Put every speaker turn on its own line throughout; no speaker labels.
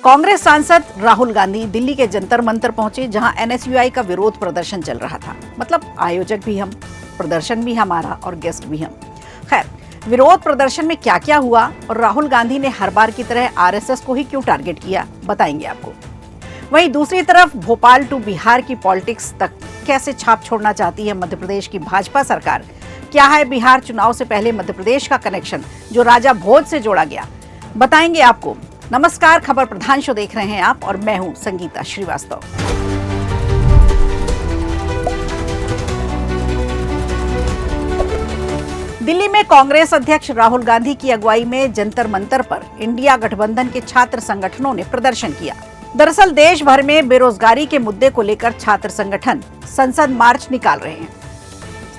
कांग्रेस सांसद राहुल गांधी दिल्ली के जंतर मंतर पहुंचे, जहां एनएसयूआई का विरोध प्रदर्शन चल रहा था। मतलब आयोजक भी हम, प्रदर्शन भी हमारा और गेस्ट भी हम। खैर, विरोध प्रदर्शन में क्या क्या हुआ और राहुल गांधी ने हर बार की तरह आरएसएस को ही क्यों टारगेट किया, बताएंगे आपको। वहीं दूसरी तरफ भोपाल टू बिहार की पॉलिटिक्स तक कैसे छाप छोड़ना चाहती है मध्य प्रदेश की भाजपा सरकार। क्या है बिहार चुनाव से पहले मध्य प्रदेश का कनेक्शन जो राजा भोज से जोड़ा गया, बताएंगे आपको। नमस्कार, खबर प्रधान शो देख रहे हैं आप और मैं हूं संगीता श्रीवास्तव। दिल्ली में कांग्रेस अध्यक्ष राहुल गांधी की अगुवाई में जंतर मंतर पर इंडिया गठबंधन के छात्र संगठनों ने प्रदर्शन किया। दरअसल देश भर में बेरोजगारी के मुद्दे को लेकर छात्र संगठन संसद मार्च निकाल रहे हैं।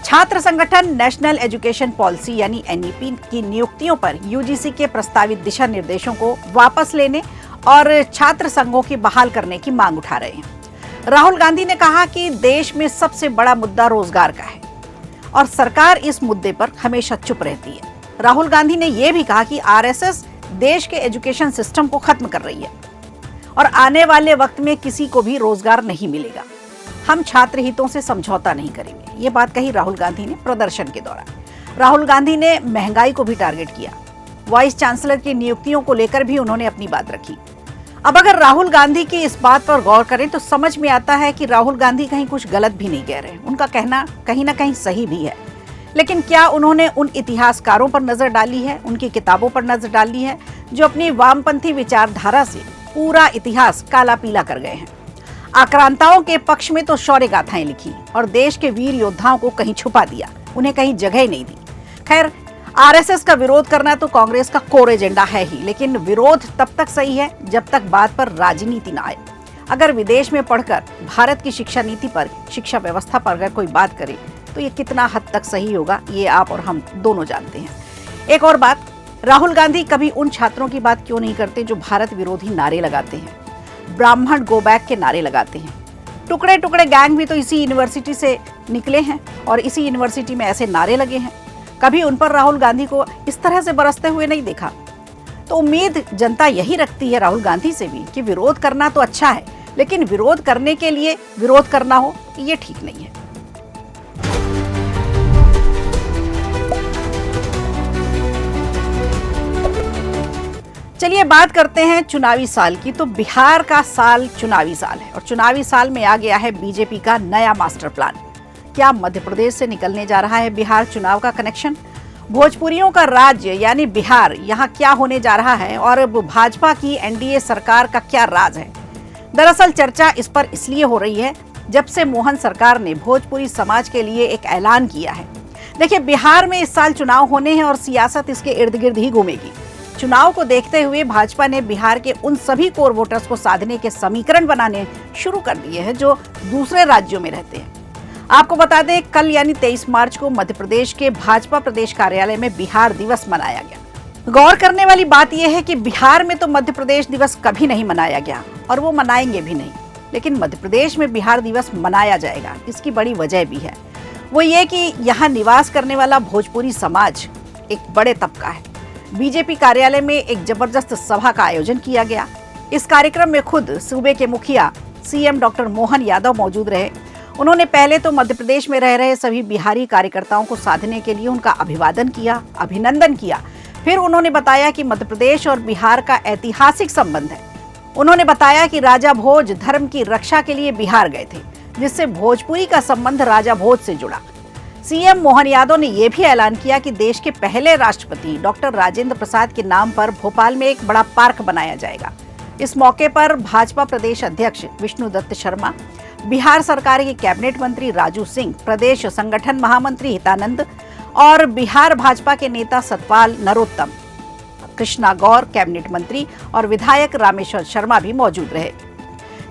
छात्र संगठन नेशनल एजुकेशन पॉलिसी यानी एनईपी की नियुक्तियों पर यूजीसी के प्रस्तावित दिशा निर्देशों को वापस लेने और छात्र संघों की बहाल करने की मांग उठा रहे हैं। राहुल गांधी ने कहा कि देश में सबसे बड़ा मुद्दा रोजगार का है और सरकार इस मुद्दे पर हमेशा चुप रहती है। राहुल गांधी ने यह भी कहा कि आरएसएस देश के एजुकेशन सिस्टम को खत्म कर रही है और आने वाले वक्त में किसी को भी रोजगार नहीं मिलेगा। हम छात्र हितों से समझौता नहीं करेंगे, ये बात कही राहुल गांधी ने प्रदर्शन के दौरान। राहुल गांधी ने महंगाई को भी टारगेट किया। वाइस चांसलर की नियुक्तियों को लेकर भी उन्होंने अपनी बात रखी। अब अगर राहुल गांधी की इस बात पर गौर करें तो समझ में आता है कि राहुल गांधी कहीं कुछ गलत भी नहीं कह रहे। उनका कहना कहीं ना कहीं सही भी है, लेकिन क्या उन्होंने उन इतिहासकारों पर नजर डाली है, उनकी किताबों पर नजर डाली है जो अपनी वामपंथी विचारधारा से पूरा इतिहास काला पीला कर गए हैं। आक्रांताओं के पक्ष में तो शौर्य गाथाएं लिखी और देश के वीर योद्धाओं को कहीं छुपा दिया, उन्हें कहीं जगह नहीं दी। खैर, आरएसएस का विरोध करना तो कांग्रेस का कोर एजेंडा है ही, लेकिन विरोध तब तक सही है जब तक बात पर राजनीति ना आए। अगर विदेश में पढ़कर भारत की शिक्षा नीति पर, शिक्षा व्यवस्था पर अगर कोई बात करे तो ये कितना हद तक सही होगा, ये आप और हम दोनों जानते हैं। एक और बात, राहुल गांधी कभी उन छात्रों की बात क्यों नहीं करते जो भारत विरोधी नारे लगाते हैं, ब्राह्मण गो बैक के नारे लगाते हैं। टुकड़े टुकड़े गैंग भी तो इसी यूनिवर्सिटी से निकले हैं और इसी यूनिवर्सिटी में ऐसे नारे लगे हैं। कभी उन पर राहुल गांधी को इस तरह से बरसते हुए नहीं देखा। तो उम्मीद जनता यही रखती है राहुल गांधी से भी कि विरोध करना तो अच्छा है, लेकिन विरोध करने के लिए विरोध करना हो, ये ठीक नहीं है। चलिए बात करते हैं चुनावी साल की। तो बिहार का साल चुनावी साल है और चुनावी साल में आ गया है बीजेपी का नया मास्टर प्लान। क्या मध्य प्रदेश से निकलने जा रहा है बिहार चुनाव का कनेक्शन? भोजपुरियों का राज्य यानी बिहार, यहाँ क्या होने जा रहा है और भाजपा की एनडीए सरकार का क्या राज है? दरअसल चर्चा इस पर इसलिए हो रही है जब से मोहन सरकार ने भोजपुरी समाज के लिए एक ऐलान किया है। देखिए, बिहार में इस साल चुनाव होने हैं और सियासत इसके इर्द गिर्द ही घूमेगी। चुनाव को देखते हुए भाजपा ने बिहार के उन सभी कोर वोटर्स को साधने के समीकरण बनाने शुरू कर दिए हैं जो दूसरे राज्यों में रहते हैं। आपको बता दें, कल यानी 23 मार्च को मध्य प्रदेश के भाजपा प्रदेश कार्यालय में बिहार दिवस मनाया गया। गौर करने वाली बात यह है कि बिहार में तो मध्य प्रदेश दिवस कभी नहीं मनाया गया और वो मनाएंगे भी नहीं, लेकिन मध्य प्रदेश में बिहार दिवस मनाया जाएगा। इसकी बड़ी वजह भी है, वो ये कि यहाँ निवास करने वाला भोजपुरी समाज एक बड़े तबका है। बीजेपी कार्यालय में एक जबरदस्त सभा का आयोजन किया गया। इस कार्यक्रम में खुद सूबे के मुखिया सीएम डॉक्टर मोहन यादव मौजूद रहे। उन्होंने पहले तो मध्य प्रदेश में रह रहे सभी बिहारी कार्यकर्ताओं को साधने के लिए उनका अभिवादन किया, अभिनंदन किया। फिर उन्होंने बताया कि मध्य प्रदेश और बिहार का ऐतिहासिक संबंध है। उन्होंने बताया कि राजा भोज धर्म की रक्षा के लिए बिहार गए थे, जिससे भोजपुरी का संबंध राजा भोज से जुड़ा। सीएम मोहन यादव ने यह भी ऐलान किया कि देश के पहले राष्ट्रपति डॉक्टर राजेंद्र प्रसाद के नाम पर भोपाल में एक बड़ा पार्क बनाया जाएगा। इस मौके पर भाजपा प्रदेश अध्यक्ष विष्णुदत्त शर्मा, बिहार सरकार के कैबिनेट मंत्री राजू सिंह, प्रदेश संगठन महामंत्री हितानंद और बिहार भाजपा के नेता सतपाल नरोत्तम, कृष्णा गौर कैबिनेट मंत्री और विधायक रामेश्वर शर्मा भी मौजूद रहे।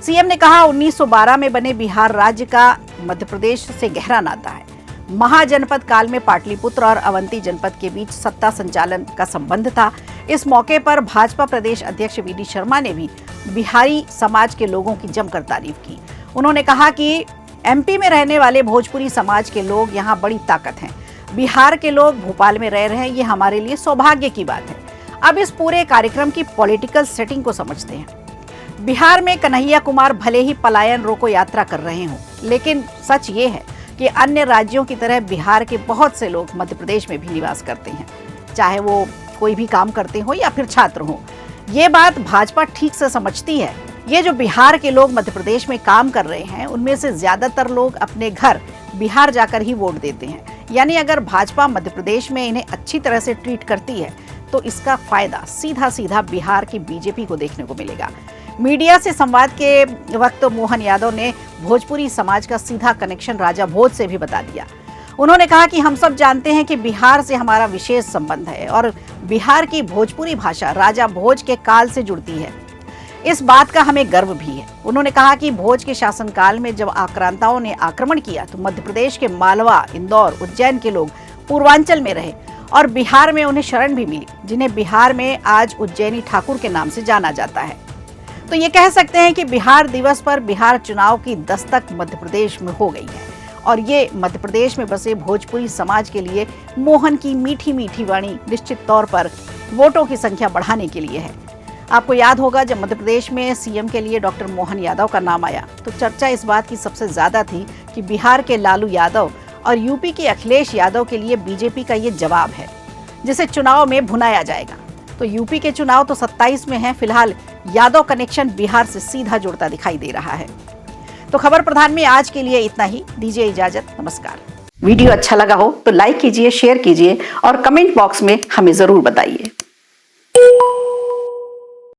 सीएम ने कहा, 1912 में बने बिहार राज्य का मध्य प्रदेश से गहरा नाता है। महाजनपद काल में पाटलिपुत्र और अवंती जनपद के बीच सत्ता संचालन का संबंध था। इस मौके पर भाजपा प्रदेश अध्यक्ष वीडी शर्मा ने भी बिहारी समाज के लोगों की जमकर तारीफ की। उन्होंने कहा कि एमपी में रहने वाले भोजपुरी समाज के लोग यहाँ बड़ी ताकत हैं। बिहार के लोग भोपाल में रह रहे हैं, ये हमारे लिए सौभाग्य की बात है। अब इस पूरे कार्यक्रम की पॉलिटिकल सेटिंग को समझते हैं। बिहार में कन्हैया कुमार भले ही पलायन रोको यात्रा कर रहे हों, लेकिन सच ये है कि अन्य राज्यों की तरह बिहार के बहुत से लोग मध्य प्रदेश में भी निवास करते हैं, चाहे वो कोई भी काम करते हो या फिर छात्र हो। ये बात भाजपा ठीक से समझती है। ये जो बिहार के लोग मध्य प्रदेश में काम कर रहे हैं, उनमें से ज्यादातर लोग अपने घर बिहार जाकर ही वोट देते हैं। यानी अगर भाजपा मध्य प्रदेश में इन्हें अच्छी तरह से ट्रीट करती है तो इसका फायदा सीधा सीधा बिहार की बीजेपी को देखने को मिलेगा। मीडिया से संवाद के वक्त मोहन यादव ने भोजपुरी समाज का सीधा कनेक्शन राजा भोज से भी बता दिया। उन्होंने कहा कि हम सब जानते हैं कि बिहार से हमारा विशेष संबंध है और बिहार की भोजपुरी भाषा राजा भोज के काल से जुड़ती है। इस बात का हमें गर्व भी है। उन्होंने कहा कि भोज के शासनकाल में जब आक्रांताओं ने आक्रमण किया तो मध्य प्रदेश के मालवा, इंदौर, उज्जैन के लोग पूर्वांचल में रहे और बिहार में उन्हें शरण भी मिली, जिन्हें बिहार में आज उज्जैनी ठाकुर के नाम से जाना जाता है। तो ये कह सकते हैं कि बिहार दिवस पर बिहार चुनाव की दस्तक मध्य प्रदेश में हो गई है और ये मध्य प्रदेश में बसे भोजपुरी समाज के लिए मोहन की मीठी मीठी वाणी निश्चित तौर पर वोटों की संख्या बढ़ाने के लिए है। आपको याद होगा जब मध्य प्रदेश में सीएम के लिए डॉक्टर मोहन यादव का नाम आया तो चर्चा इस बात की सबसे ज्यादा थी कि बिहार के लालू यादव और यूपी के अखिलेश यादव के लिए बीजेपी का ये जवाब है जिसे चुनाव में भुनाया जाएगा। तो यूपी के चुनाव तो 27 में है। फिलहाल यादव कनेक्शन बिहार से सीधा जुड़ता दिखाई दे रहा है। तो खबर प्रधान में आज के लिए इतना ही। दीजिए इजाजत, नमस्कार। वीडियो अच्छा लगा हो तो लाइक कीजिए, शेयर कीजिए और कमेंट बॉक्स में हमें जरूर बताइए।